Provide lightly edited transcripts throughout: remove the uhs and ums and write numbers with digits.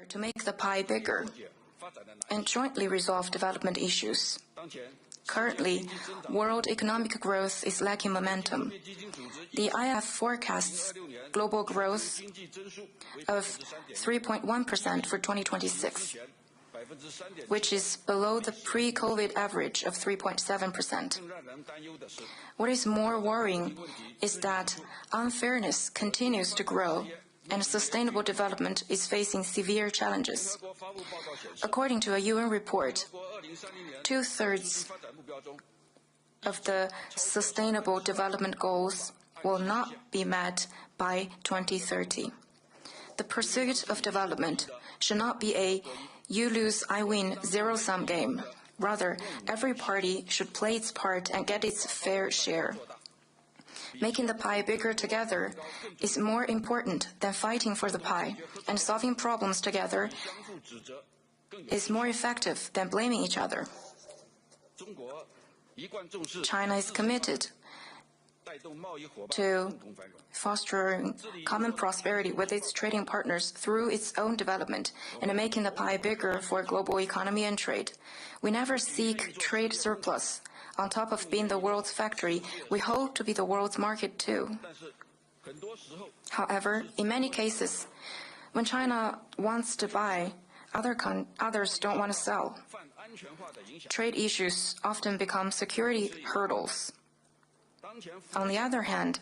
to make the pie bigger and jointly resolve development issues. Currently, world economic growth is lacking momentum. The IMF forecasts global growth of 3.1% for 2026, which is below the pre-COVID average of 3.7%. What is more worrying is that unfairness continues to grow and sustainable development is facing severe challenges. According to a UN report, 2/3 of the Sustainable Development Goals will not be met by 2030. The pursuit of development should not be a you lose, I win, zero-sum game. Rather, every party should play its part and get its fair share. Making the pie bigger together is more important than fighting for the pie, and solving problems together is more effective than blaming each other. China is committed to fostering common prosperity with its trading partners through its own development and making the pie bigger for global economy and trade. We never seek trade surplus. On top of being the world's factory, we hope to be the world's market too. However, in many cases, when China wants to buy, others don't want to sell. Trade issues often become security hurdles. On the other hand,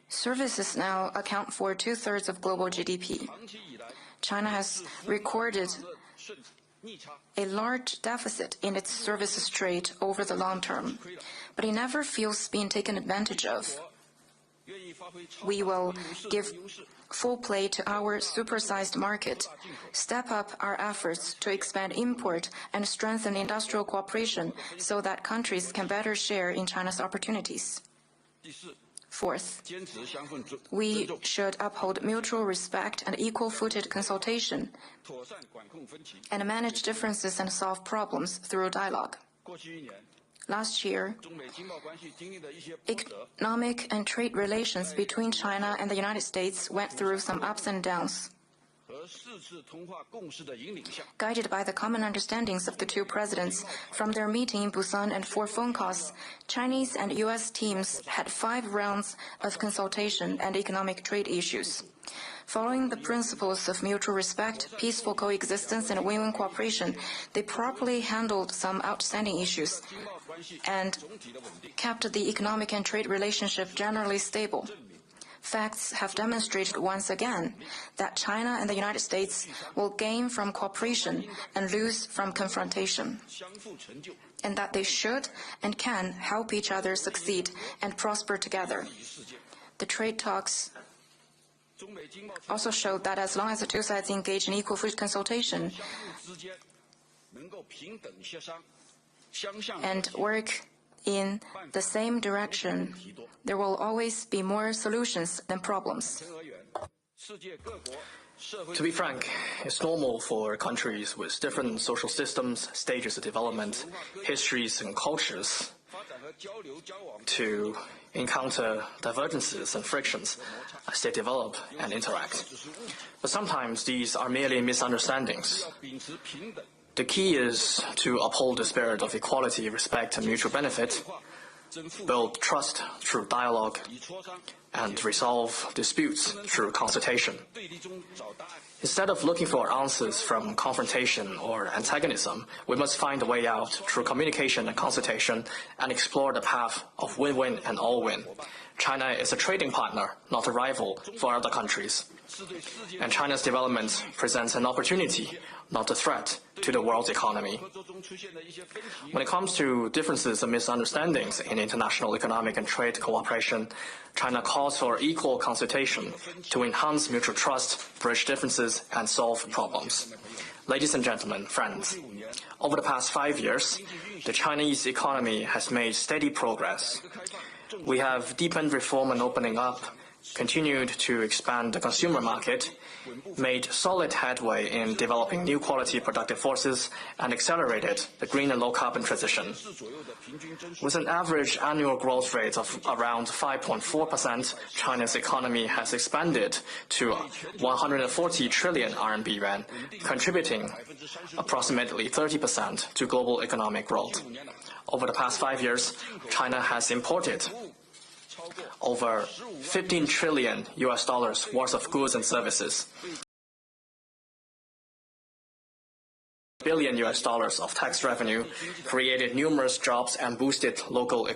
services now account for 2/3 of global GDP. China has recorded a large deficit in its services trade over the long term, but it never feels being taken advantage of. We will give full play to our supersized market, step up our efforts to expand import and strengthen industrial cooperation so that countries can better share in China's opportunities. Fourth, we should uphold mutual respect and equal-footed consultation and manage differences and solve problems through dialogue. Last year, economic and trade relations between China and the United States went through some ups and downs. Guided by the common understandings of the two presidents, from their meeting in Busan and 4 phone calls, Chinese and U.S. teams had 5 rounds of consultation and economic trade issues. Following the principles of mutual respect, peaceful coexistence, and win-win cooperation, they properly handled some outstanding issues and kept the economic and trade relationship generally stable. Facts have demonstrated once again that China and the United States will gain from cooperation and lose from confrontation, and that they should and can help each other succeed and prosper together. The trade talks also showed that as long as the two sides engage in equal-footed consultation and work in the same direction, there will always be more solutions than problems. To be frank, it's normal for countries with different social systems, stages of development, histories, and cultures to encounter divergences and frictions as they develop and interact. But sometimes these are merely misunderstandings. The key is to uphold the spirit of equality, respect, and mutual benefit, build trust through dialogue, and resolve disputes through consultation. Instead of looking for answers from confrontation or antagonism, we must find a way out through communication and consultation and explore the path of win-win and all-win. China is a trading partner, not a rival for other countries. And China's development presents an opportunity, not a threat, to the world's economy. When it comes to differences and misunderstandings in international economic and trade cooperation, China calls for equal consultation to enhance mutual trust, bridge differences, and solve problems. Ladies and gentlemen, friends, over the past 5 years, the Chinese economy has made steady progress. We have deepened reform and opening up, continued to expand the consumer market, made solid headway in developing new quality productive forces, and accelerated the green and low-carbon transition. With an average annual growth rate of around 5.4%, China's economy has expanded to 140 trillion RMB, contributing approximately 30% to global economic growth. Over the past 5 years, China has imported over $15 trillion worth of goods and services, $1 billion of tax revenue, created numerous jobs and boosted local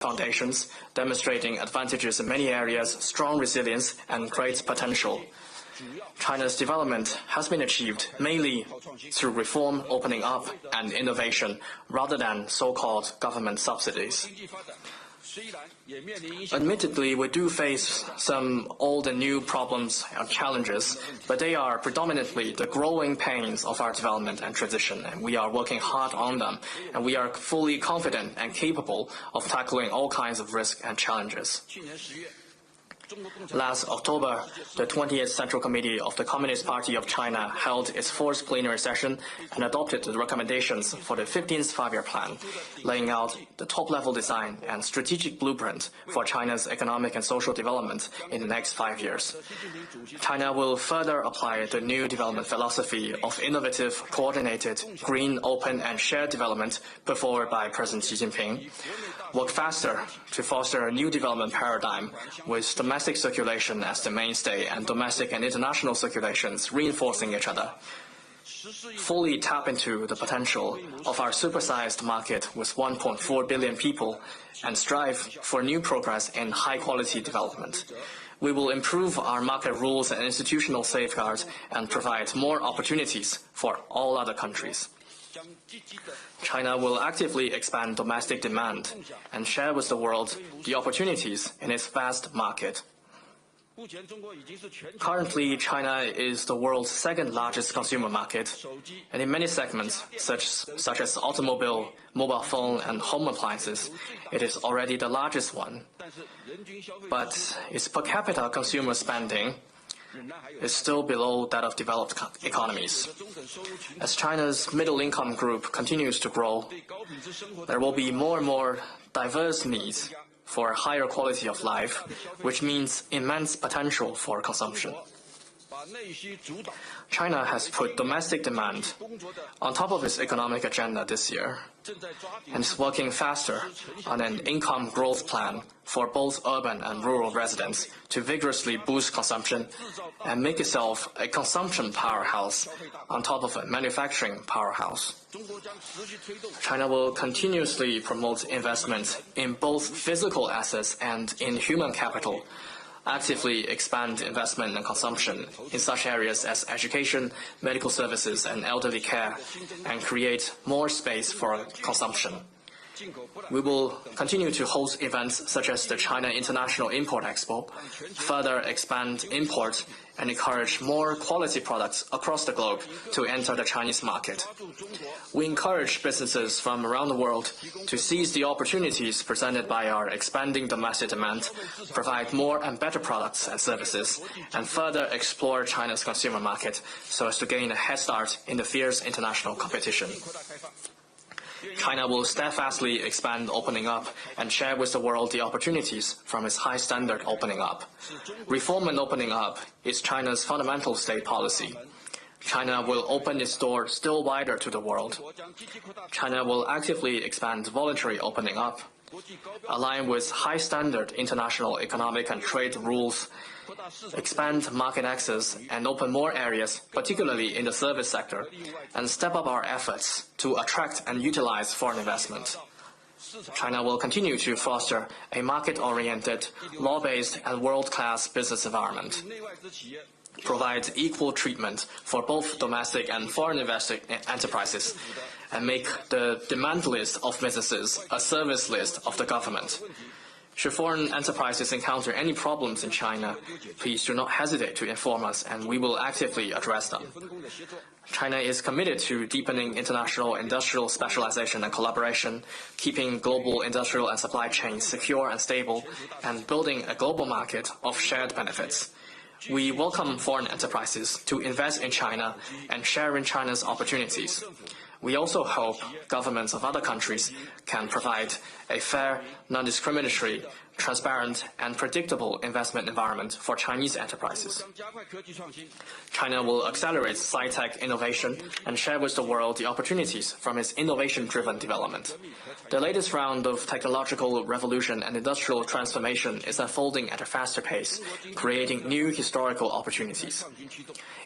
foundations, demonstrating advantages in many areas, strong resilience, and great potential. China's development has been achieved mainly through reform, opening up, and innovation, rather than so-called government subsidies. Admittedly, we do face some old and new problems and challenges, but they are predominantly the growing pains of our development and transition, and we are working hard on them, and we are fully confident and capable of tackling all kinds of risks and challenges. Last October, the 20th Central Committee of the Communist Party of China held its fourth plenary session and adopted the recommendations for the 15th Five-Year Plan, laying out the top-level design and strategic blueprint for China's economic and social development in the next 5 years. China will further apply the new development philosophy of innovative, coordinated, green, open, and shared development put forward by President Xi Jinping, work faster to foster a new development paradigm with domestic circulation as the mainstay and domestic and international circulations reinforcing each other. Fully tap into the potential of our supersized market with 1.4 billion people and strive for new progress in high-quality development. We will improve our market rules and institutional safeguards and provide more opportunities for all other countries. China will actively expand domestic demand and share with the world the opportunities in its vast market. Currently, China is the world's second-largest consumer market, and in many segments, such as automobile, mobile phone, and home appliances, it is already the largest one. But its per capita consumer spending is still below that of developed economies. As China's middle-income group continues to grow, there will be more and more diverse needs for a higher quality of life, which means immense potential for consumption. China has put domestic demand on top of its economic agenda this year and is working faster on an income growth plan for both urban and rural residents to vigorously boost consumption and make itself a consumption powerhouse on top of a manufacturing powerhouse. China will continuously promote investment in both physical assets and in human capital, actively expand investment and consumption in such areas as education, medical services, and elderly care, and create more space for consumption. We will continue to host events such as the China International Import Expo, further expand import, and encourage more quality products across the globe to enter the Chinese market. We encourage businesses from around the world to seize the opportunities presented by our expanding domestic demand, provide more and better products and services, and further explore China's consumer market so as to gain a head start in the fierce international competition. China will steadfastly expand opening up and share with the world the opportunities from its high standard opening up. Reform and opening up is China's fundamental state policy. China will open its door still wider to the world. China will actively expand voluntary opening up, align with high standard international economic and trade rules, expand market access and open more areas, particularly in the service sector, and step up our efforts to attract and utilize foreign investment. China will continue to foster a market-oriented, law-based and world-class business environment, provide equal treatment for both domestic and foreign enterprises, and make the demand list of businesses a service list of the government. Should foreign enterprises encounter any problems in China, please do not hesitate to inform us, and we will actively address them. China is committed to deepening international industrial specialization and collaboration, keeping global industrial and supply chains secure and stable, and building a global market of shared benefits. We welcome foreign enterprises to invest in China and share in China's opportunities. We also hope governments of other countries can provide a fair, non-discriminatory, transparent, and predictable investment environment for Chinese enterprises. China will accelerate sci-tech innovation and share with the world the opportunities from its innovation-driven development. The latest round of technological revolution and industrial transformation is unfolding at a faster pace, creating new historical opportunities.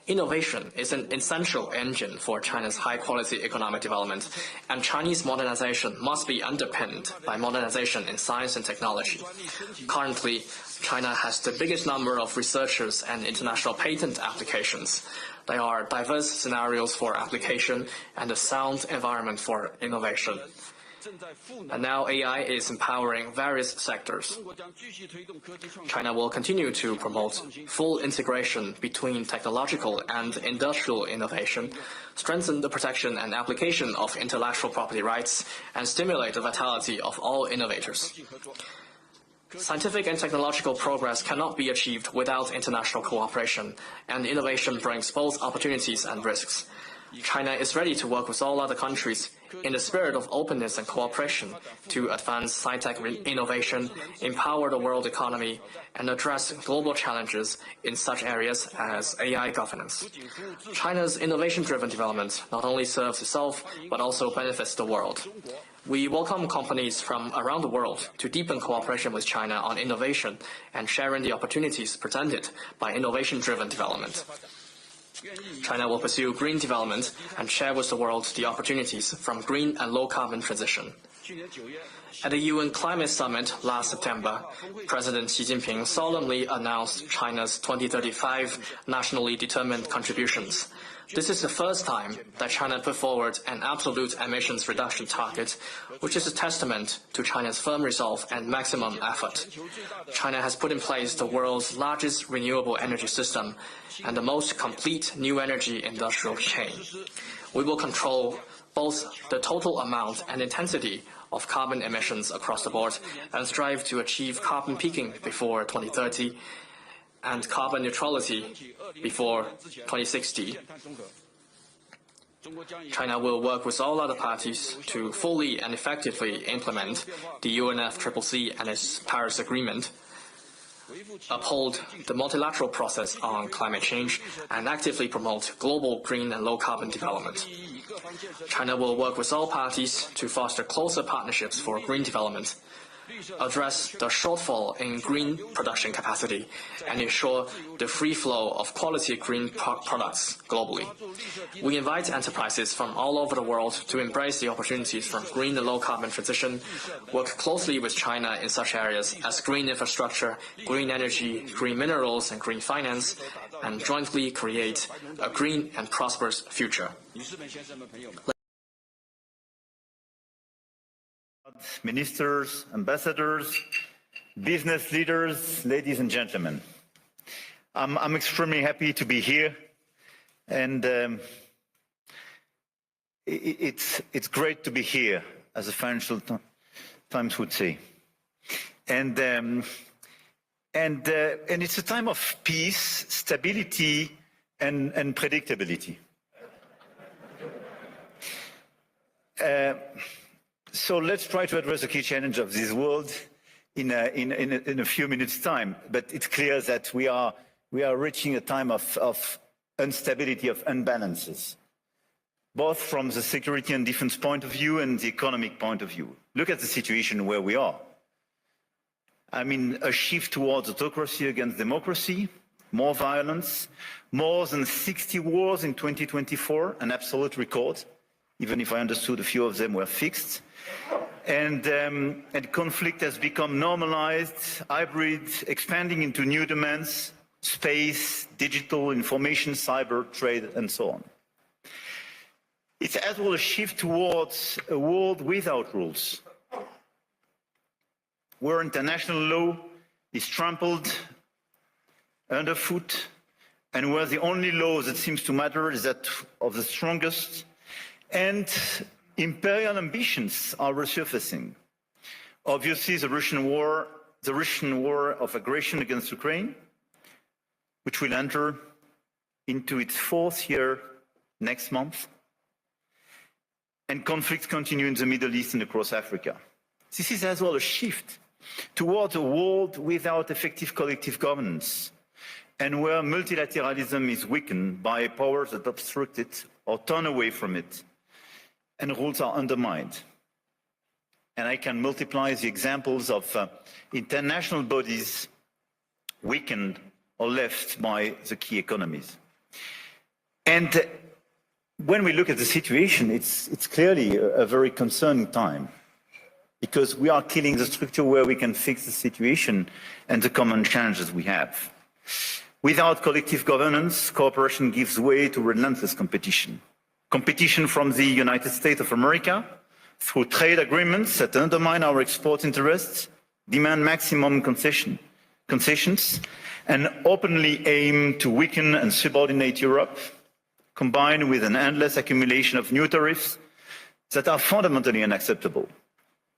Innovation is an essential engine for China's high-quality economic development, and Chinese modernization must be underpinned by modernization in science and technology. Currently, China has the biggest number of researchers and international patent applications. There are diverse scenarios for application and a sound environment for innovation. And now AI is empowering various sectors. China will continue to promote full integration between technological and industrial innovation, strengthen the protection and application of intellectual property rights, and stimulate the vitality of all innovators. Scientific and technological progress cannot be achieved without international cooperation, and innovation brings both opportunities and risks. China is ready to work with all other countries in the spirit of openness and cooperation to advance sci-tech innovation, empower the world economy, and address global challenges in such areas as AI governance. China's innovation-driven development not only serves itself, but also benefits the world. We welcome companies from around the world to deepen cooperation with China on innovation and sharing the opportunities presented by innovation-driven development. China will pursue green development and share with the world the opportunities from green and low-carbon transition. At the UN Climate Summit last September, President Xi Jinping solemnly announced China's 2035 nationally determined contributions. This is the first time that China put forward an absolute emissions reduction target, which is a testament to China's firm resolve and maximum effort. China has put in place the world's largest renewable energy system and the most complete new energy industrial chain. We will control both the total amount and intensity of carbon emissions across the board and strive to achieve carbon peaking before 2030 and carbon neutrality before 2060. China will work with all other parties to fully and effectively implement the UNFCCC and its Paris Agreement, uphold the multilateral process on climate change, and actively promote global green and low-carbon development. China will work with all parties to foster closer partnerships for green development, address the shortfall in green production capacity, and ensure the free flow of quality green products globally. We invite enterprises from all over the world to embrace the opportunities from green and low-carbon transition, work closely with China in such areas as green infrastructure, green energy, green minerals, and green finance, and jointly create a green and prosperous future. Ministers, ambassadors, business leaders, ladies and gentlemen. I'm extremely happy to be here, and it's great to be here, as the Financial Times would say. And it's a time of peace, stability, and predictability. So let's try to address the key challenge of this world in a few minutes' time. But it's clear that we are reaching a time of instability, of imbalances, both from the security and defense point of view and the economic point of view. Look at the situation where we are. I mean, a shift towards autocracy against democracy, more violence, more than 60 wars in 2024, an absolute record, even if I understood a few of them were fixed. And conflict has become normalized, hybrid, expanding into new domains, space, digital, information, cyber, trade, and so on. It's as well a shift towards a world without rules. where international law is trampled underfoot, and where the only law that seems to matter is that of the strongest, and imperial ambitions are resurfacing. Obviously, the Russian war of aggression against Ukraine, which will enter into its 4th year next month, and conflicts continue in the Middle East and across Africa. This is as well a shift towards a world without effective collective governance, and where multilateralism is weakened by powers that obstruct it or turn away from it, and rules are undermined. And I can multiply the examples of international bodies weakened or left by the key economies. And when we look at the situation, it's clearly a very concerning time, because we are killing the structure where we can fix the situation and the common challenges we have. Without collective governance, cooperation gives way to relentless competition. Competition from the United States of America through trade agreements that undermine our export interests, demand maximum concessions, and openly aim to weaken and subordinate Europe, combined with an endless accumulation of new tariffs that are fundamentally unacceptable,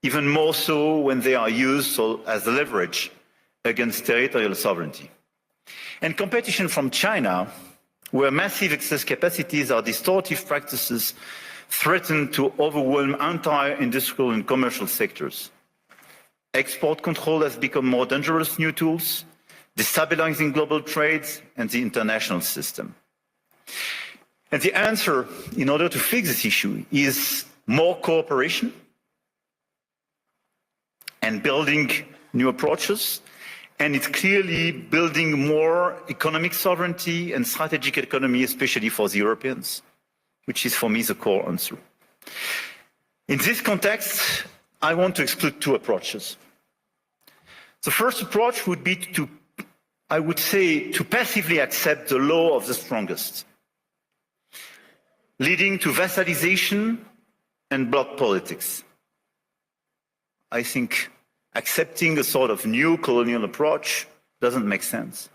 even more so when they are used as leverage against territorial sovereignty. And competition from China, where massive excess capacities or distortive practices threaten to overwhelm entire industrial and commercial sectors. Export control has become more dangerous new tools, destabilizing global trade and the international system. And the answer, in order to fix this issue, is more cooperation and building new approaches. And it's clearly building more economic sovereignty and strategic autonomy, especially for the Europeans, which is for me the core answer. In this context, I want to exclude two approaches. The first approach would be to, I would say, to passively accept the law of the strongest, leading to vassalization and bloc politics. I think accepting a sort of new colonial approach doesn't make sense.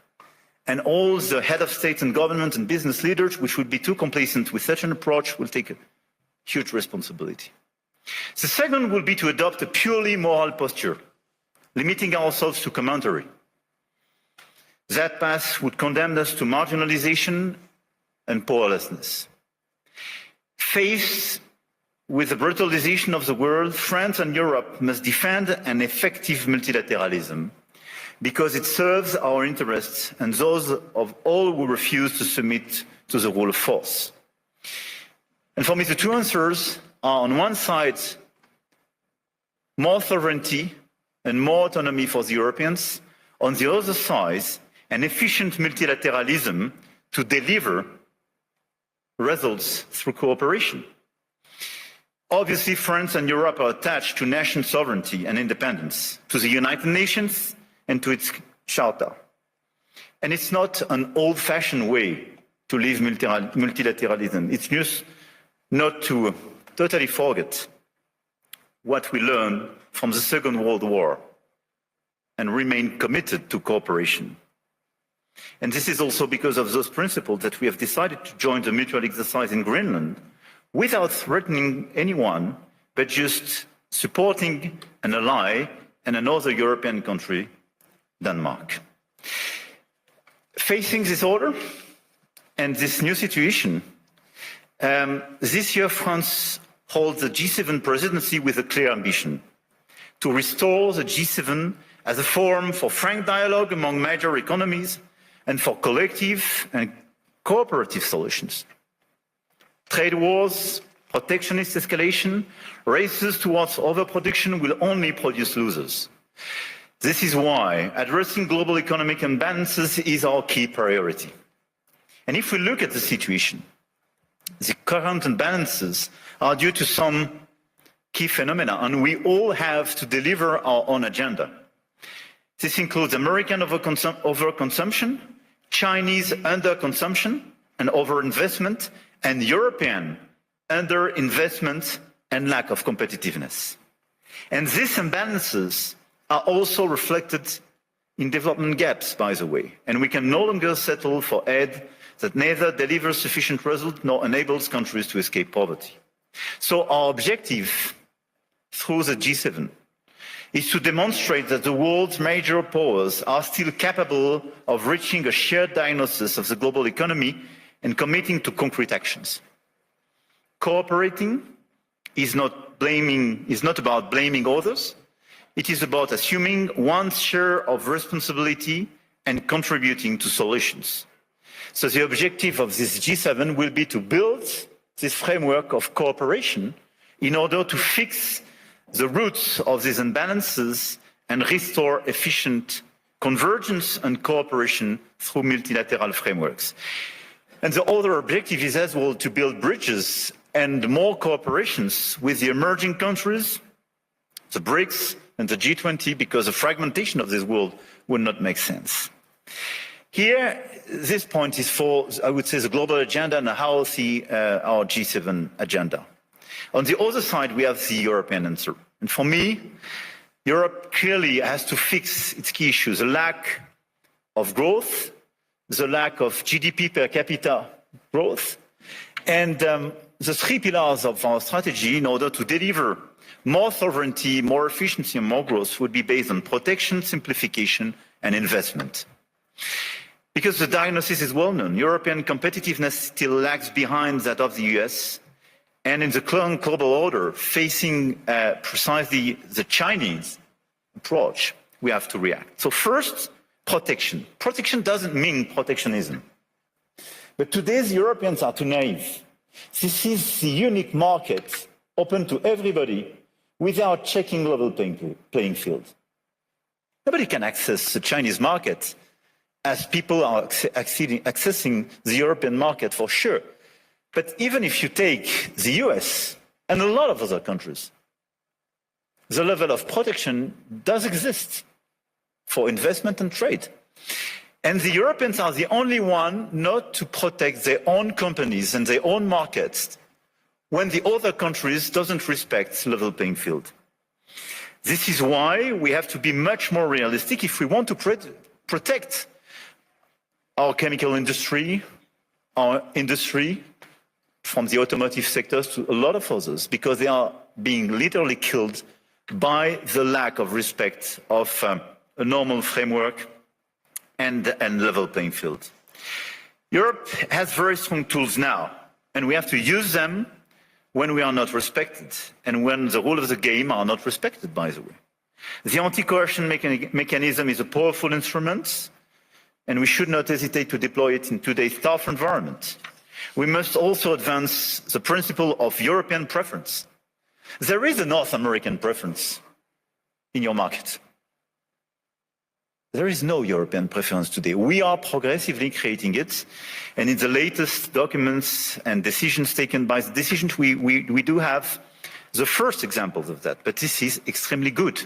And all the head of state and government and business leaders, which would be too complacent with such an approach, will take a huge responsibility. The second will be to adopt a purely moral posture, limiting ourselves to commentary. That path would condemn us to marginalization and powerlessness. Faced with the brutalization of the world, France and Europe must defend an effective multilateralism because it serves our interests and those of all who refuse to submit to the rule of force. And for me, the two answers are, on one side, more sovereignty and more autonomy for the Europeans. On the other side, an efficient multilateralism to deliver results through cooperation. Obviously, France and Europe are attached to national sovereignty and independence, to the United Nations and to its charter. And it's not an old-fashioned way to live multilateralism. It's just not to totally forget what we learned from the Second World War and remain committed to cooperation. And this is also because of those principles that we have decided to join the mutual exercise in Greenland without threatening anyone, but just supporting an ally and another European country, Denmark. Facing this order and this new situation, this year France holds the G7 presidency with a clear ambition to restore the G7 as a forum for frank dialogue among major economies and for collective and cooperative solutions. Trade wars, protectionist escalation, races towards overproduction will only produce losers. This is why addressing global economic imbalances is our key priority. And if we look at the situation, the current imbalances are due to some key phenomena, and we all have to deliver our own agenda. This includes American overconsumption, Chinese underconsumption and overinvestment, and European underinvestment and lack of competitiveness. And these imbalances are also reflected in development gaps, by the way, and we can no longer settle for aid that neither delivers sufficient results nor enables countries to escape poverty. So our objective through the G7 is to demonstrate that the world's major powers are still capable of reaching a shared diagnosis of the global economy and committing to concrete actions. Cooperating is not about blaming others. It is about assuming one's share of responsibility and contributing to solutions. So the objective of this G7 will be to build this framework of cooperation in order to fix the roots of these imbalances and restore efficient convergence and cooperation through multilateral frameworks. And the other objective is as well to build bridges and more cooperations with the emerging countries, the BRICS and the G20, because the fragmentation of this world would not make sense. Here, this point is for, I would say, the global agenda and how I see our G7 agenda. On the other side, we have the European answer. And for me, Europe clearly has to fix its key issues: the lack of growth, the lack of GDP per capita growth, and the three pillars of our strategy in order to deliver more sovereignty, more efficiency and more growth would be based on protection, simplification and investment. Because the diagnosis is well known, European competitiveness still lags behind that of the US, and in the current global order, facing precisely the Chinese approach, we have to react. So first, protection. Protection doesn't mean protectionism. But today's Europeans are too naive. This is the unique market open to everybody without checking level playing field. Nobody can access the Chinese market as people are accessing the European market for sure. But even if you take the US and a lot of other countries, the level of protection does exist for investment and trade. And the Europeans are the only one not to protect their own companies and their own markets when the other countries doesn't respect level playing field. This is why we have to be much more realistic if we want to protect our chemical industry, our industry, from the automotive sectors to a lot of others, because they are being literally killed by the lack of respect of a normal framework and level playing field. Europe has very strong tools now, and we have to use them when we are not respected and when the rules of the game are not respected, by the way. The anti-coercion mechanism is a powerful instrument, and we should not hesitate to deploy it in today's tough environment. We must also advance the principle of European preference. There is a North American preference in your market. There is no European preference today. We are progressively creating it, and in the latest documents and decisions taken by the decisions, we do have the first examples of that, but this is extremely good.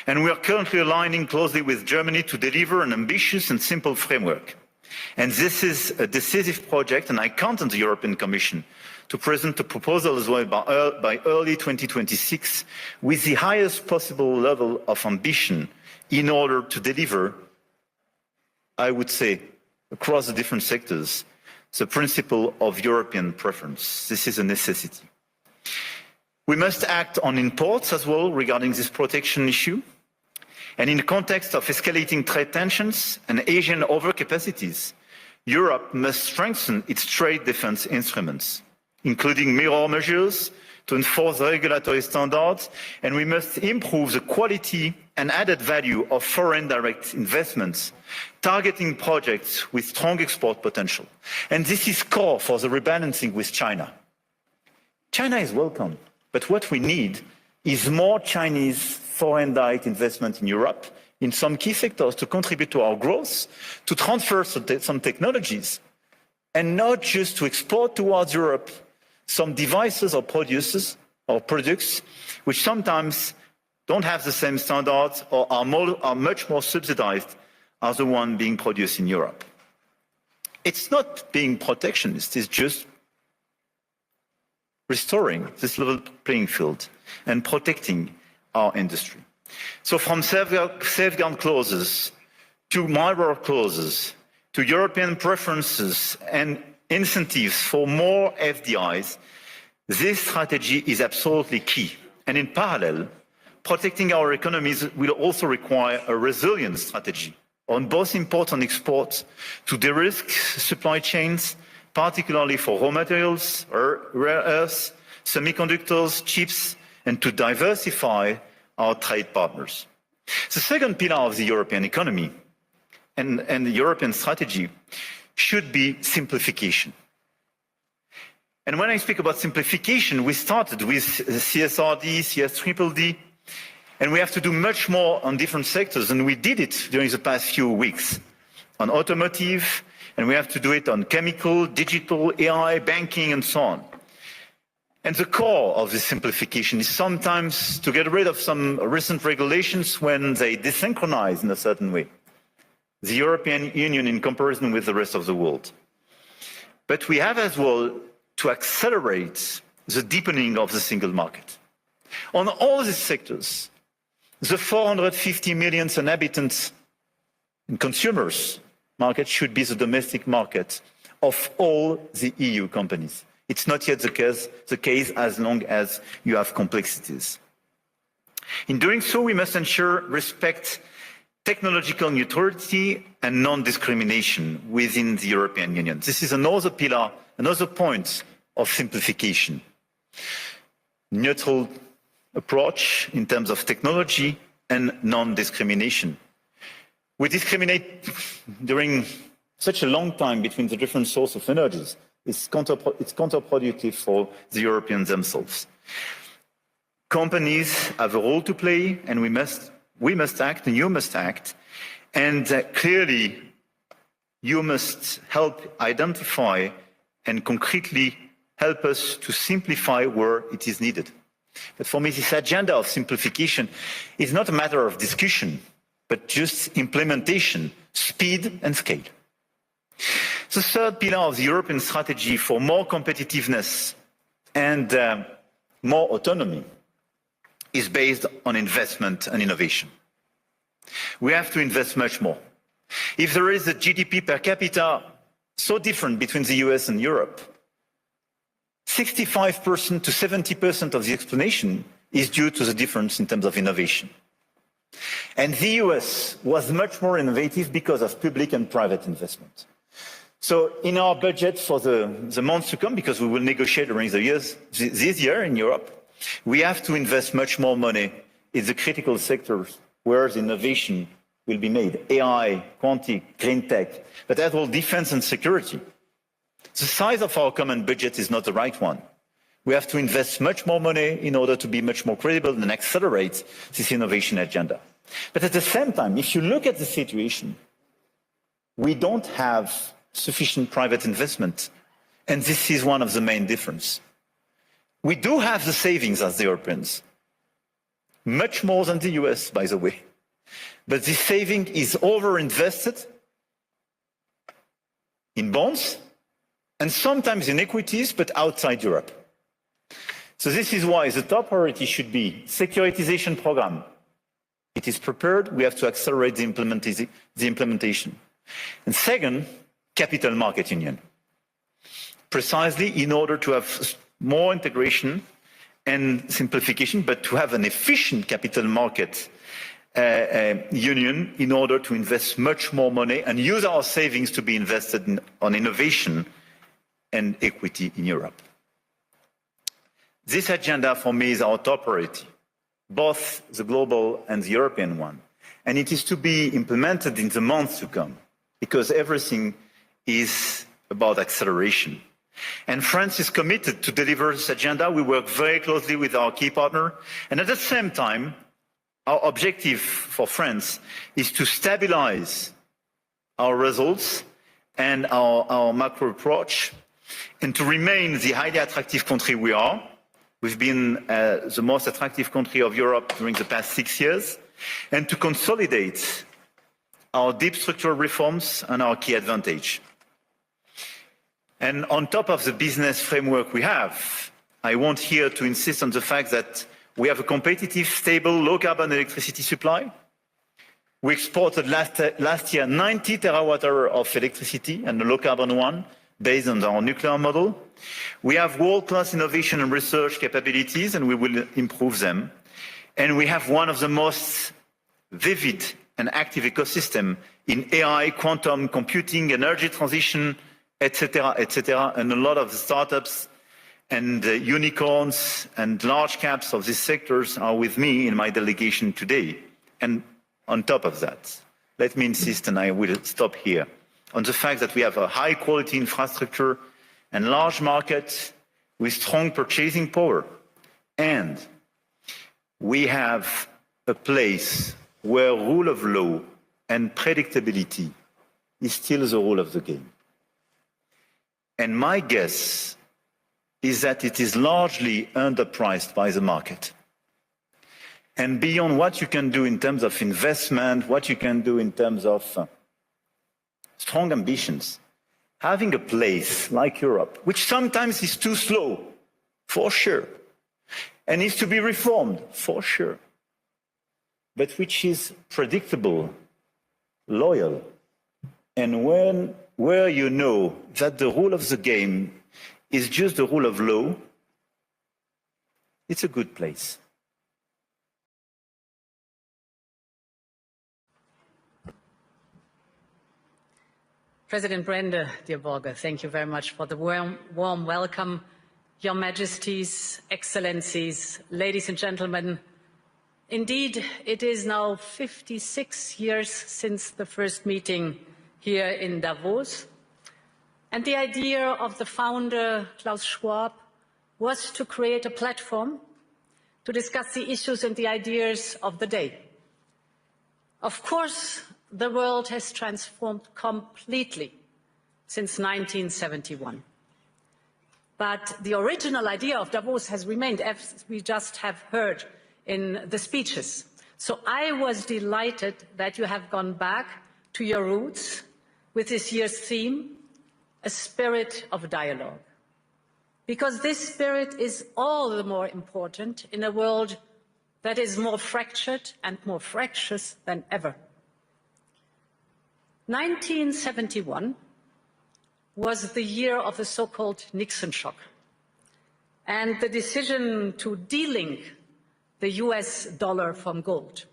And we are currently aligning closely with Germany to deliver an ambitious and simple framework. And this is a decisive project, and I count on the European Commission to present a proposal as well by early 2026 with the highest possible level of ambition in order to deliver, I would say, across the different sectors, the principle of European preference. This is a necessity. We must act on imports as well regarding this protection issue. And in the context of escalating trade tensions and Asian overcapacities, Europe must strengthen its trade defense instruments, including mirror measures to enforce regulatory standards, and we must improve the quality and added value of foreign direct investments, targeting projects with strong export potential. And this is core for the rebalancing with China. China is welcome, but what we need is more Chinese foreign direct investment in Europe in some key sectors to contribute to our growth, to transfer some technologies, and not just to export towards Europe some devices or products which sometimes don't have the same standards or are much more subsidized as the one being produced in Europe. It's not being protectionist, it's just restoring this level playing field and protecting our industry. So from safeguard clauses to mirror clauses to European preferences and incentives for more FDIs, this strategy is absolutely key. And in parallel, protecting our economies will also require a resilient strategy on both import and export to de-risk supply chains, particularly for raw materials, rare earths, semiconductors, chips, and to diversify our trade partners. The second pillar of the European economy and the European strategy should be simplification. And when I speak about simplification, we started with CSRD, CSDDD, and we have to do much more on different sectors, and we did it during the past few weeks on automotive, and we have to do it on chemical, digital, AI, banking, and so on. And the core of this simplification is sometimes to get rid of some recent regulations when they desynchronize in a certain way the European Union in comparison with the rest of the world. But we have as well to accelerate the deepening of the single market. On all these sectors, the 450 million inhabitants and consumers market should be the domestic market of all the EU companies. It's not yet the case as long as you have complexities. In doing so, we must ensure respect technological neutrality and non-discrimination within the European Union. This is another pillar, another point of simplification. Neutral approach in terms of technology and non-discrimination. We discriminate during such a long time between the different sources of energies. It's counterproductive for the Europeans themselves. Companies have a role to play, and we must act, and you must act. And clearly, you must help identify and concretely help us to simplify where it is needed. But for me, this agenda of simplification is not a matter of discussion, but just implementation, speed and scale. The third pillar of the European strategy for more competitiveness and more autonomy is based on investment and innovation. We have to invest much more. If there is a GDP per capita so different between the US and Europe, 65% to 70% of the explanation is due to the difference in terms of innovation. And the US was much more innovative because of public and private investment. So in our budget for the months to come, because we will negotiate during the years, this year in Europe, we have to invest much more money in the critical sectors where the innovation will be made. AI, quantum, green tech, but as well defense and security. The size of our common budget is not the right one. We have to invest much more money in order to be much more credible and accelerate this innovation agenda. But at the same time, if you look at the situation, we don't have sufficient private investment. And this is one of the main differences. We do have the savings as the Europeans, much more than the US, by the way. But this saving is overinvested in bonds and sometimes in equities, but outside Europe. So this is why the top priority should be securitization program. It is prepared, we have to accelerate the implementation. And second, capital market union. Precisely in order to have more integration and simplification, but to have an efficient capital market union in order to invest much more money and use our savings to be invested on innovation and equity in Europe. This agenda for me is our top priority, both the global and the European one. And it is to be implemented in the months to come, because everything is about acceleration. And France is committed to deliver this agenda. We work very closely with our key partner. And at the same time, our objective for France is to stabilize our results and our macro approach, and to remain the highly attractive country we are. We've been the most attractive country of Europe during the past 6 years, and to consolidate our deep structural reforms and our key advantage. And on top of the business framework we have, I want here to insist on the fact that We have a competitive, stable, low-carbon electricity supply. We exported last year 90 terawatt-hours of electricity, and a low-carbon one, based on our nuclear model. We have world-class innovation and research capabilities, and we will improve them. And we have one of the most vivid and active ecosystem in AI, quantum computing, energy transition, etc., and a lot of the startups and unicorns and large caps of these sectors are with me in my delegation today. And on top of that, let me insist, and I will stop here, on the fact that we have a high-quality infrastructure and large market with strong purchasing power. And we have a place where rule of law and predictability is still the rule of the game. And my guess is that it is largely underpriced by the market. And beyond what you can do in terms of investment, what you can do in terms of strong ambitions, having a place like Europe, which sometimes is too slow, for sure, and needs to be reformed, for sure, but which is predictable, loyal, and where you know that the rule of the game is just the rule of law, it's a good place. President Brende, dear Borge, thank you very much for the warm welcome. Your Majesties, Excellencies, ladies and gentlemen, indeed, it is now 56 years since the first meeting here in Davos. And the idea of the founder, Klaus Schwab, was to create a platform to discuss the issues and the ideas of the day. Of course, the world has transformed completely since 1971. But the original idea of Davos has remained, as we just have heard in the speeches. So I was delighted that you have gone back to your roots with this year's theme, a spirit of dialogue. Because this spirit is all the more important in a world that is more fractured and more fractious than ever. 1971 was the year of the so-called Nixon shock and the decision to delink the US dollar from gold.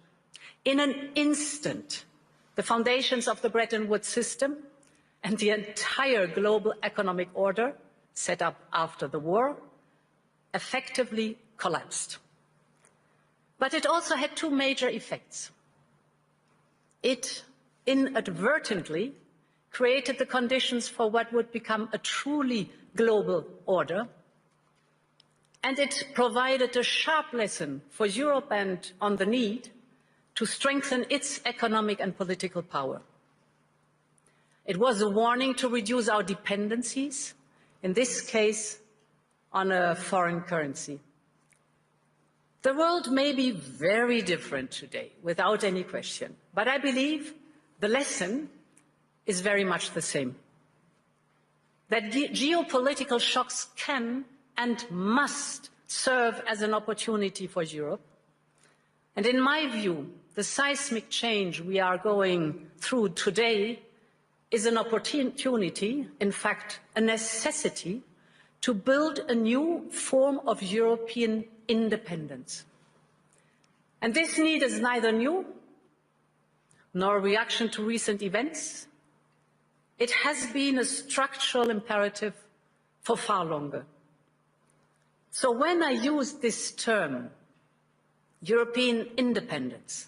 In an instant, the foundations of the Bretton Woods system and the entire global economic order set up after the war effectively collapsed. But it also had two major effects. It inadvertently created the conditions for what would become a truly global order, and it provided a sharp lesson for Europe and on the need to strengthen its economic and political power. It was a warning to reduce our dependencies, in this case, on a foreign currency. The world may be very different today, without any question, but I believe the lesson is very much the same. That geopolitical shocks can and must serve as an opportunity for Europe. And in my view, the seismic change we are going through today is an opportunity, in fact, a necessity, to build a new form of European independence. And this need is neither new nor a reaction to recent events. It has been a structural imperative for far longer. So when I used this term, European independence,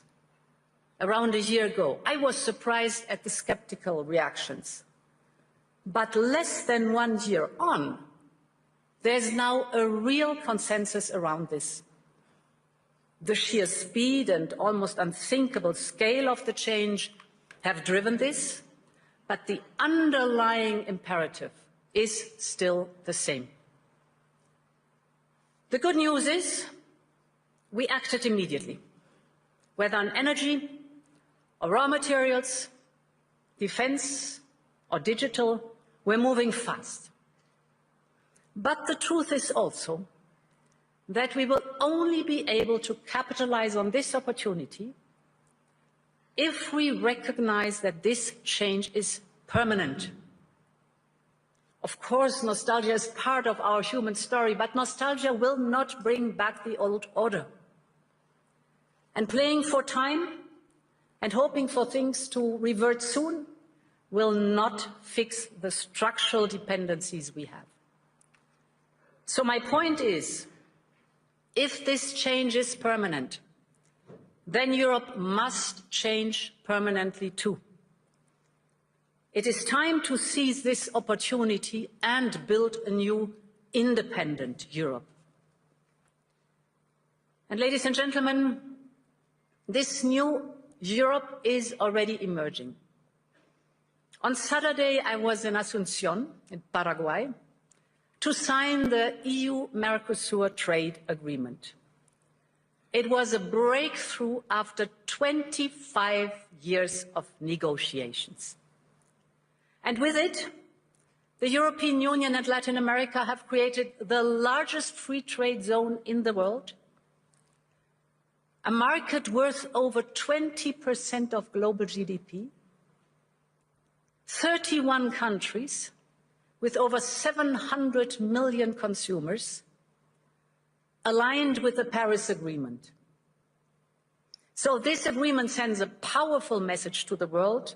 around a year ago, I was surprised at the skeptical reactions. But less than 1 year on, there's now a real consensus around this. The sheer speed and almost unthinkable scale of the change have driven this, but the underlying imperative is still the same. The good news is we acted immediately, whether on energy or raw materials, defense or digital, we're moving fast. But the truth is also that we will only be able to capitalize on this opportunity if we recognize that this change is permanent. Of course, nostalgia is part of our human story, but nostalgia will not bring back the old order. And playing for time and hoping for things to revert soon will not fix the structural dependencies we have. So my point is, if this change is permanent, then Europe must change permanently too. It is time to seize this opportunity and build a new independent Europe. And ladies and gentlemen, this new Europe is already emerging. On Saturday, I was in Asunción, in Paraguay, to sign the EU-Mercosur trade agreement. It was a breakthrough after 25 years of negotiations. And with it, the European Union and Latin America have created the largest free trade zone in the world, a market worth over 20% of global GDP, 31 countries with over 700 million consumers, aligned with the Paris Agreement. So this agreement sends a powerful message to the world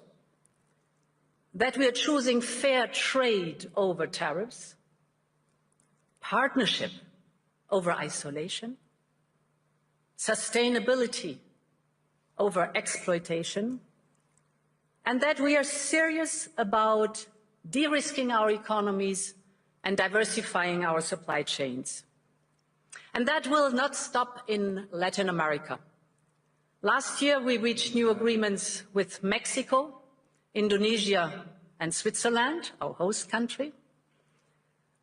that we are choosing fair trade over tariffs, partnership over isolation, sustainability over exploitation, and that we are serious about de-risking our economies and diversifying our supply chains. And that will not stop in Latin America. Last year, we reached new agreements with Mexico, Indonesia, and Switzerland, our host country.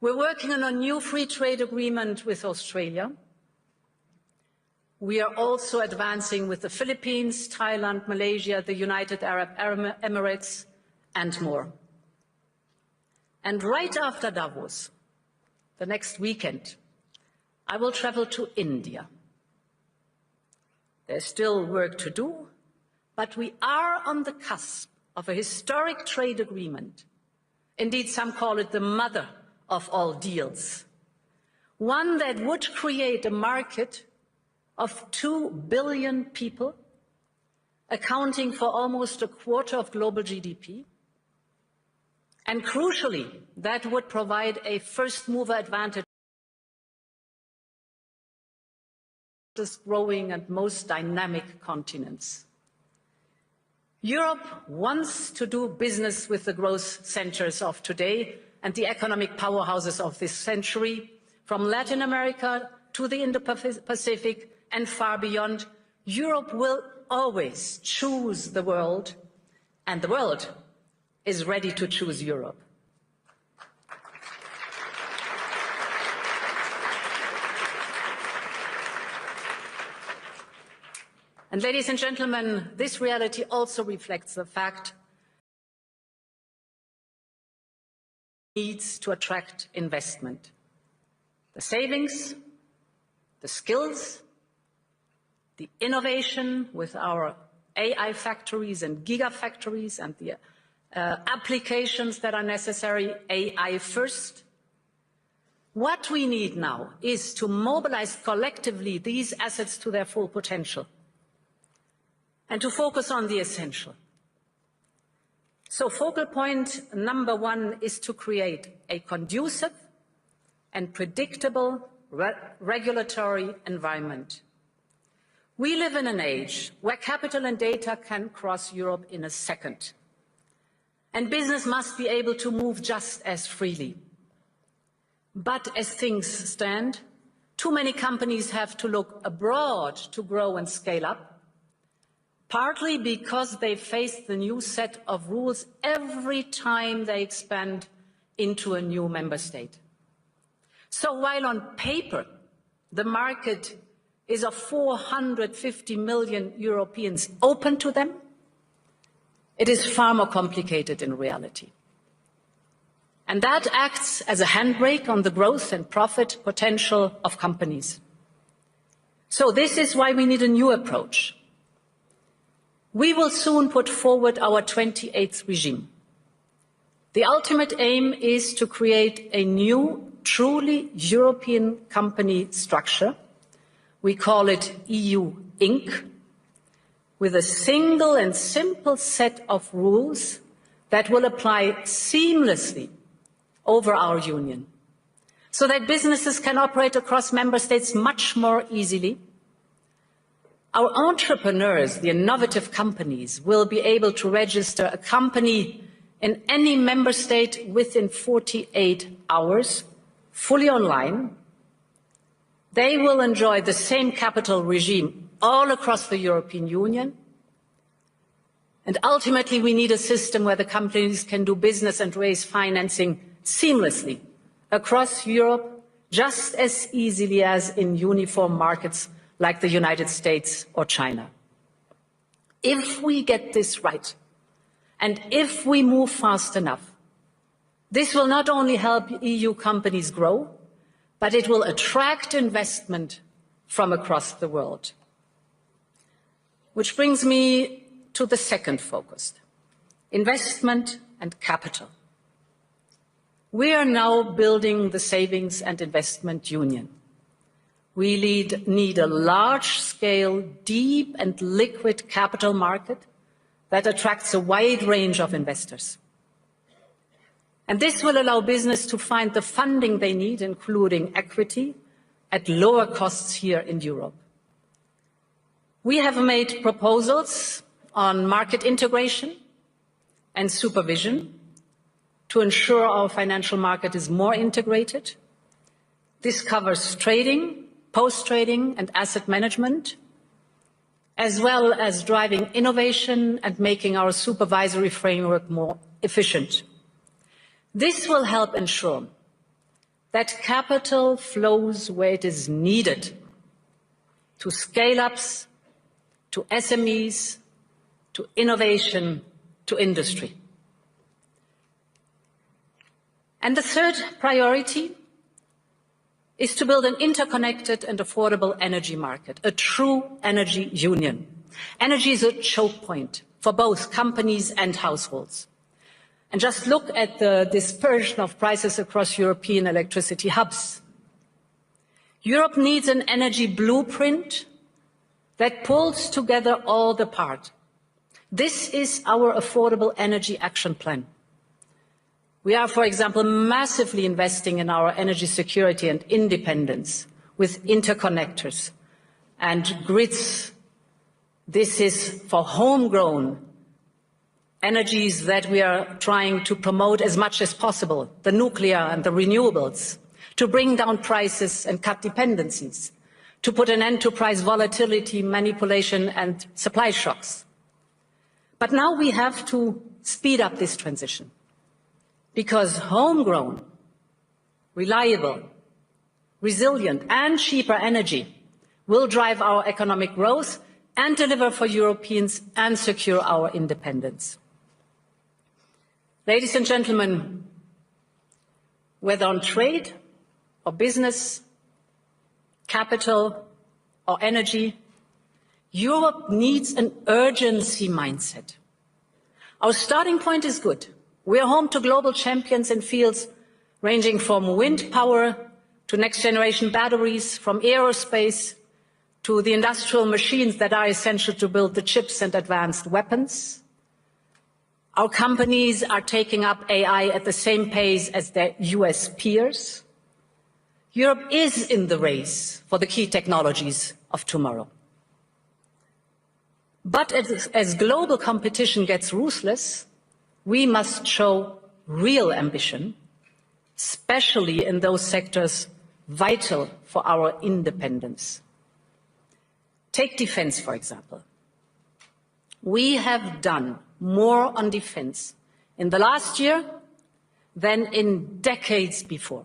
We're working on a new free trade agreement with Australia. We are also advancing with the Philippines, Thailand, Malaysia, the United Arab Emirates, and more. And right after Davos, the next weekend, I will travel to India. There's still work to do, but we are on the cusp of a historic trade agreement. Indeed, some call it the mother of all deals. One that would create a market of 2 billion people, accounting for almost a quarter of global GDP. And crucially, that would provide a first-mover advantage to the growing and most dynamic continents. Europe wants to do business with the growth centers of today and the economic powerhouses of this century, from Latin America to the Indo-Pacific and far beyond. Europe will always choose the world, and the world is ready to choose Europe. And ladies and gentlemen, this reality also reflects the fact it needs to attract investment. The savings, the skills, the innovation with our AI factories and gigafactories and the applications that are necessary, AI first. What we need now is to mobilize collectively these assets to their full potential and to focus on the essential. So focal point number one is to create a conducive and predictable regulatory environment. We live in an age where capital and data can cross Europe in a second. And business must be able to move just as freely. But as things stand, too many companies have to look abroad to grow and scale up, partly because they face the new set of rules every time they expand into a new member state. So while on paper the market is of 450 million Europeans open to them, it is far more complicated in reality. And that acts as a handbrake on the growth and profit potential of companies. So this is why we need a new approach. We will soon put forward our 28th regime. The ultimate aim is to create a new, truly European company structure. We call it EU Inc., with a single and simple set of rules that will apply seamlessly over our union, so that businesses can operate across member states much more easily. Our entrepreneurs, the innovative companies, will be able to register a company in any member state within 48 hours, fully online. They will enjoy the same capital regime all across the European Union. And ultimately, we need a system where the companies can do business and raise financing seamlessly across Europe, just as easily as in uniform markets like the United States or China. If we get this right, and if we move fast enough, this will not only help EU companies grow, but it will attract investment from across the world. Which brings me to the second focus, investment and capital. We are now building the Savings and Investment Union. We need a large-scale, deep and liquid capital market that attracts a wide range of investors. And this will allow business to find the funding they need, including equity, at lower costs here in Europe. We have made proposals on market integration and supervision to ensure our financial market is more integrated. This covers trading, post-trading and asset management, as well as driving innovation and making our supervisory framework more efficient. This will help ensure that capital flows where it is needed, to scale-ups, to SMEs, to innovation, to industry. And the third priority is to build an interconnected and affordable energy market, a true energy union. Energy is a choke point for both companies and households. And just look at the dispersion of prices across European electricity hubs. Europe needs an energy blueprint that pulls together all the parts. This is our Affordable Energy Action Plan. We are, for example, massively investing in our energy security and independence with interconnectors and grids. This is for homegrown energies that we are trying to promote as much as possible, the nuclear and the renewables, to bring down prices and cut dependencies, to put an end to price volatility, manipulation and supply shocks. But now we have to speed up this transition, because homegrown, reliable, resilient and cheaper energy will drive our economic growth and deliver for Europeans and secure our independence. Ladies and gentlemen, whether on trade or business, capital or energy, Europe needs an urgency mindset. Our starting point is good. We are home to global champions in fields ranging from wind power to next-generation batteries, from aerospace to the industrial machines that are essential to build the chips and advanced weapons. Our companies are taking up AI at the same pace as their US peers. Europe is in the race for the key technologies of tomorrow. But as global competition gets ruthless, we must show real ambition, especially in those sectors vital for our independence. Take defense, for example. We have done more on defense in the last year than in decades before.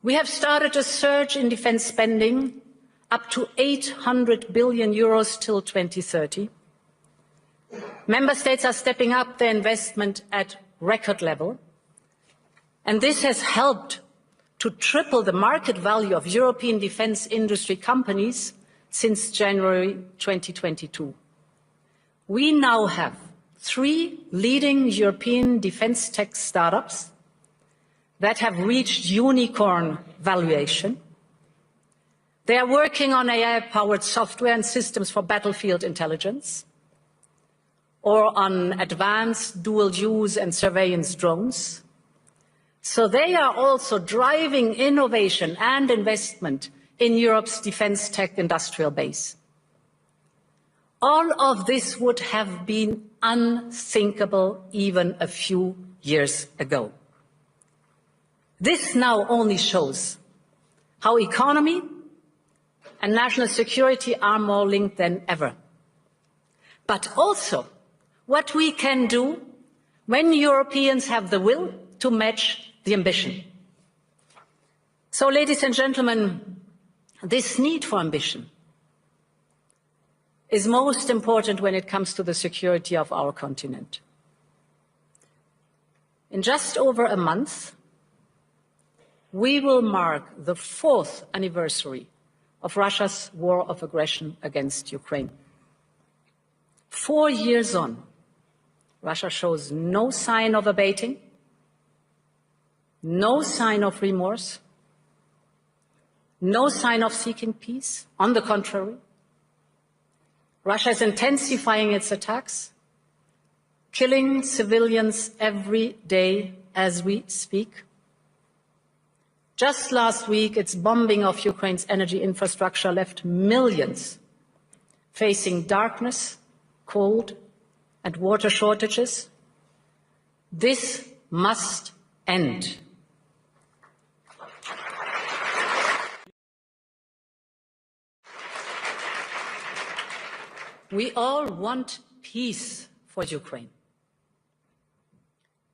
We have started a surge in defense spending up to 800 billion euros till 2030. Member states are stepping up their investment at record level, and this has helped to triple the market value of European defense industry companies since January 2022. We now have 3 leading European defense tech startups that have reached unicorn valuation. They are working on AI-powered software and systems for battlefield intelligence, or on advanced dual-use and surveillance drones. So they are also driving innovation and investment in Europe's defense tech industrial base. All of this would have been unthinkable even a few years ago. This now only shows how economy and national security are more linked than ever. But also what we can do when Europeans have the will to match the ambition. So, ladies and gentlemen, this need for ambition is most important when it comes to the security of our continent. In just over a month, we will mark the 4th anniversary of Russia's war of aggression against Ukraine. 4 years on, Russia shows no sign of abating, no sign of remorse, no sign of seeking peace. On the contrary, Russia is intensifying its attacks, killing civilians every day as we speak. Just last week, its bombing of Ukraine's energy infrastructure left millions facing darkness, cold, and water shortages. This must end. We all want peace for Ukraine.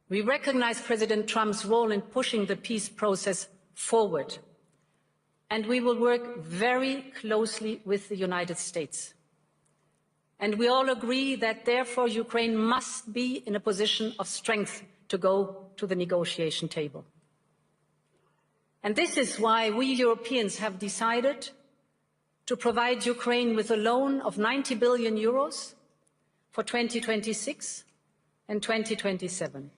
We recognize President Trump's role in pushing the peace process forward, and we will work very closely with the United States. And we all agree that, therefore, Ukraine must be in a position of strength to go to the negotiation table. And this is why we Europeans have decided to provide Ukraine with a loan of 90 billion euros for 2026 and 2027.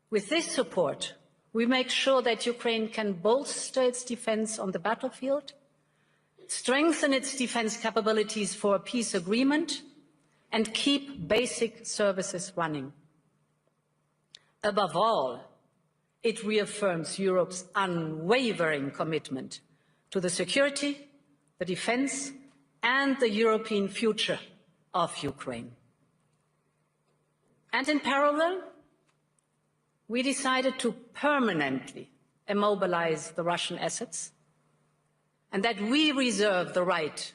With this support, we make sure that Ukraine can bolster its defense on the battlefield, strengthen its defense capabilities for a peace agreement, and keep basic services running. Above all, it reaffirms Europe's unwavering commitment to the security, the defense, and the European future of Ukraine. And in parallel, we decided to permanently immobilize the Russian assets, and that we reserve the right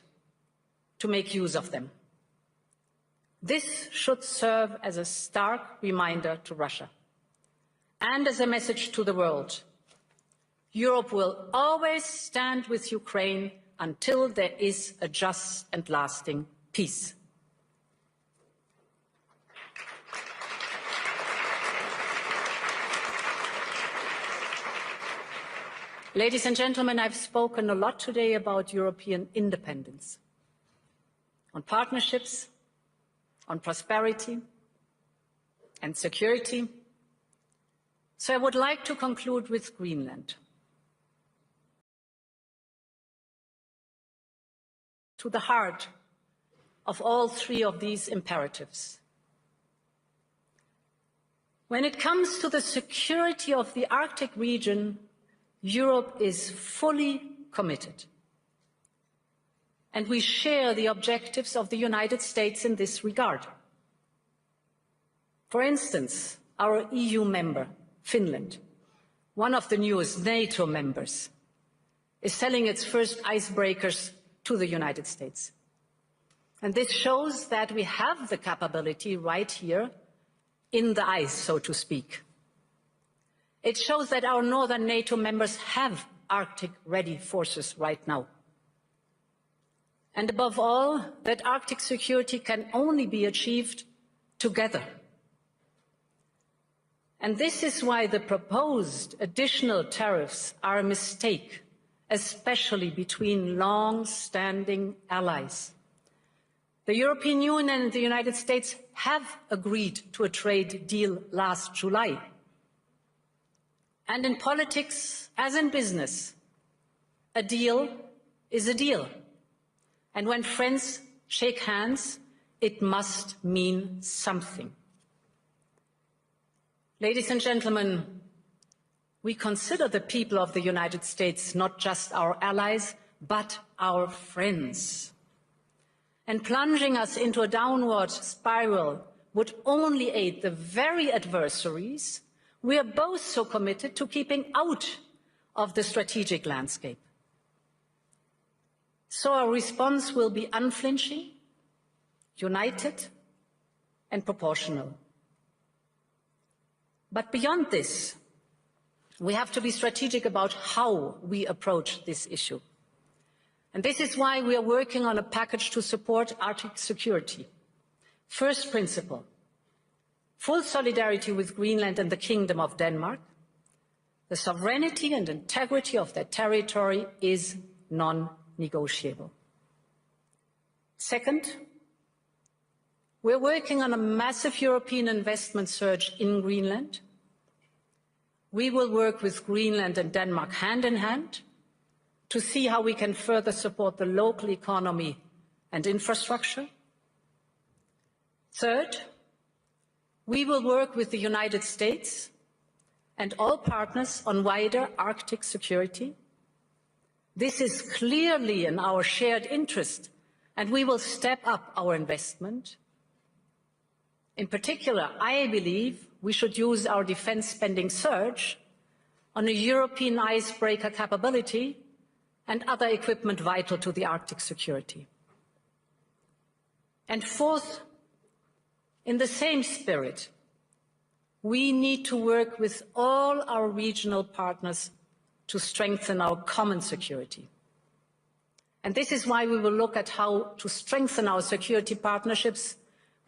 to make use of them. This should serve as a stark reminder to Russia and as a message to the world. Europe will always stand with Ukraine until there is a just and lasting peace. Ladies and gentlemen, I've spoken a lot today about European independence, on partnerships, on prosperity and security. So I would like to conclude with Greenland. To the heart of all 3 of these imperatives. When it comes to the security of the Arctic region, Europe is fully committed. And we share the objectives of the United States in this regard. For instance, our EU member, Finland, one of the newest NATO members, is selling its first icebreakers to the United States. And this shows that we have the capability right here in the ice, so to speak. It shows that our northern NATO members have Arctic-ready forces right now. And above all, that Arctic security can only be achieved together. And this is why the proposed additional tariffs are a mistake, especially between long-standing allies. The European Union and the United States have agreed to a trade deal last July. And in politics, as in business, a deal is a deal. And when friends shake hands, it must mean something. Ladies and gentlemen, we consider the people of the United States not just our allies, but our friends. And plunging us into a downward spiral would only aid the very adversaries we are both so committed to keeping out of the strategic landscape. So our response will be unflinching, united, and proportional. But beyond this, we have to be strategic about how we approach this issue. And this is why we are working on a package to support Arctic security. First principle, full solidarity with Greenland and the Kingdom of Denmark. The sovereignty and integrity of their territory is non-negotiable. Second, we're working on a massive European investment surge in Greenland. We will work with Greenland and Denmark hand in hand to see how we can further support the local economy and infrastructure. Third, we will work with the United States and all partners on wider Arctic security. This is clearly in our shared interest, and we will step up our investment. In particular, I believe we should use our defense spending surge on a European icebreaker capability and other equipment vital to the Arctic security. And fourth, in the same spirit, we need to work with all our regional partners to strengthen our common security. And this is why we will look at how to strengthen our security partnerships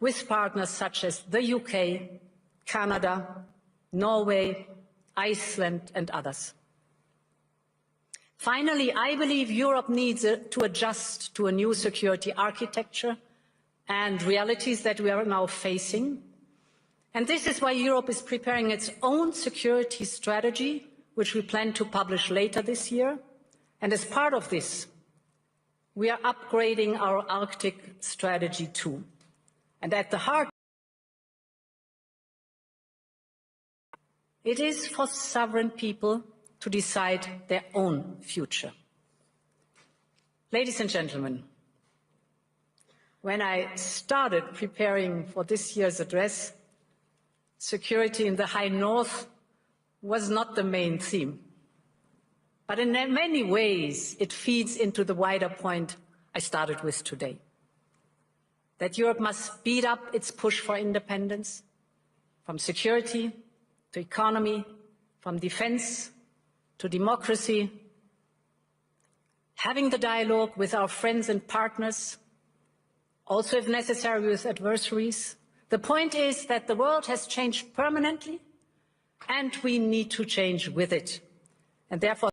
with partners such as the UK, Canada, Norway, Iceland, and others. Finally, I believe Europe needs to adjust to a new security architecture and realities that we are now facing. And this is why Europe is preparing its own security strategy, which we plan to publish later this year. And as part of this, we are upgrading our Arctic strategy too. And at the heart, it is for sovereign people to decide their own future. Ladies and gentlemen, when I started preparing for this year's address, security in the High North was not the main theme. But in many ways, it feeds into the wider point I started with today. That Europe must speed up its push for independence, from security to economy, from defense to democracy, having the dialogue with our friends and partners, also if necessary with adversaries. The point is that the world has changed permanently and we need to change with it. And therefore,